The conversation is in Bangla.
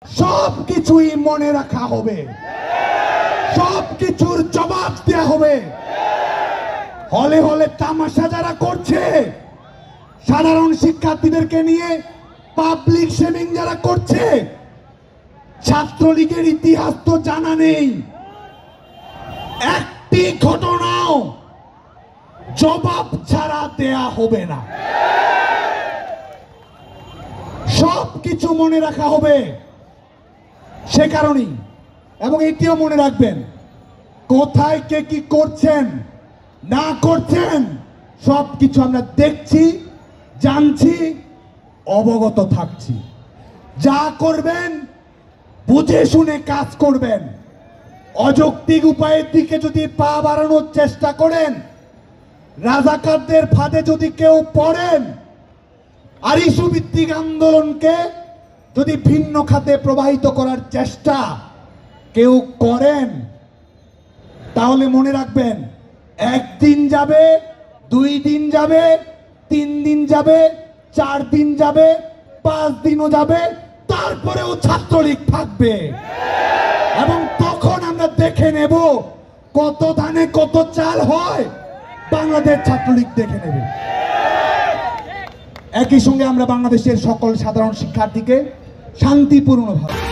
সবকিছুই মনে রাখা হবে, সবকিছুর জবাব দেওয়া হবে। হলে হলে তামাশা যারা করছে, সাধারণ শিক্ষার্থীদেরকে নিয়ে পাবলিক শেমিং যারা করছে, ছাত্রলীগের ইতিহাস তো জানা নেই, একটি ঘটনাও জবাব ছাড়া দেয়া হবে না। সবকিছু মনে রাখা হবে। সে কারণেই, এবং এটিও মনে রাখবেন, কোথায় কে কি করছেন না করছেন সবকিছু আমরা দেখছি, জানছি, অবগত থাকছি। যা করবেন বুঝে শুনে কাজ করবেন। অযৌক্তিক উপায়ের দিকে যদি পা বাড়ানোর চেষ্টা করেন, রাজাকারদের ফাঁদে যদি কেউ পড়েন, আর ইস্যুভিত্তিক আন্দোলনকে যদি ভিন্ন খাতে প্রবাহিত করার চেষ্টা কেউ করেন, তাহলে মনে রাখবেন, একদিন যাবে, 2 দিন যাবে, 3 দিন যাবে, 4 দিন যাবে, 5 দিনও যাবে, তারপরেও ছাত্রলীগ থাকবে। এবং তখন আমরা দেখে নেব কত ধানে কত চাল হয়, বাংলাদেশ ছাত্রলীগ দেখে নেবে। একই সঙ্গে আমরা বাংলাদেশের সকল সাধারণ শিক্ষার্থীকে শান্তিপূর্ণভাবে